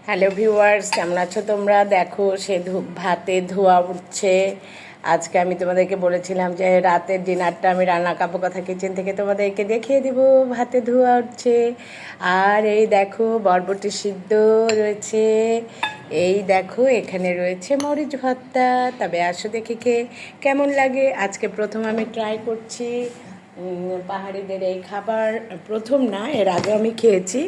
Hello viewers, কেমন আছো তোমরা? দেখো সে ভাতে ধোয়া উঠছে। আজকে আমি তোমাদেরকে বলেছিলাম যে রাতের ডিনারটা আমি রান্না কাপড় কথা কিচেন থেকে তোমাদেরকে দেখিয়ে দিব। ভাতে ধোয়া উঠছে। আর এই দেখো বরবটি সিদ্ধ রয়েছে। এই দেখো এখানে রয়েছে মরিচ ভর্তা। তবে আসো দেখি খেয়ে কেমন লাগে। আজকে প্রথম আমি ট্রাই করছি পাহাড়িদের এই খাবার। প্রথম না, এর আগে আমি খেয়েছি,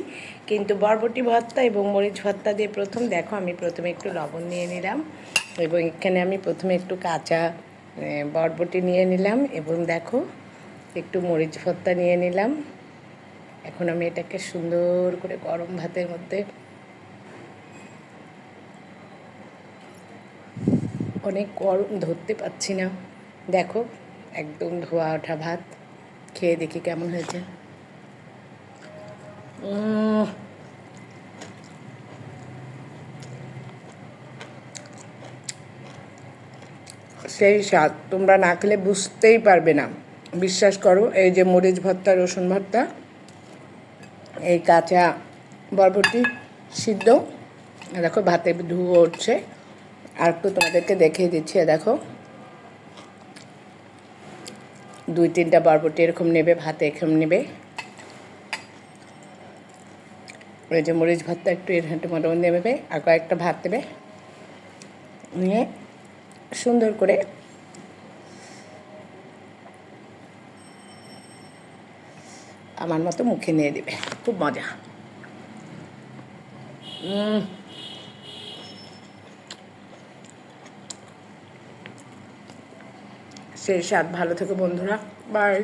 কিন্তু বরবটি ভর্তা এবং মরিচ ভর্তা দিয়ে প্রথম। দেখো আমি প্রথমে একটু লবণ নিয়ে নিলাম এবং এখানে আমি প্রথমে একটু কাঁচা বরবটি নিয়ে নিলাম এবং দেখো একটু মরিচ ভর্তা নিয়ে নিলাম। এখন আমি এটাকে সুন্দর করে গরম ভাতের মধ্যে, অনেক গরম ধরতে পারছি না, দেখো একদম ধোয়া ওঠা ভাত, খেয়ে দেখি কেমন হয়েছে। সেই স্বাদ তোমরা না খেলে বুঝতেই পারবে না। বিশ্বাস করো, এই যে মরিচ ভর্তা, রসুন ভর্তা, এই কাঁচা বরবটি সিদ্ধ, দেখো ভাতে ধুয়ে উঠছে। আর একটু তোমাদেরকে দেখিয়ে দিচ্ছি। দেখো 2-3টা বরবটি এরকম নেবে, ভাতে এরকম নেবে। এই যে মরিচ ভর্তা একটু এর হাঁটু মোটামুটি নেবে, আর কয়েকটা ভাত দেবে, নিয়ে সুন্দর করে আমার মতো মুখে নিয়ে দেবে। খুব মজা। সেই স্বাদ। ভালো থেকো বন্ধুরা, বাই।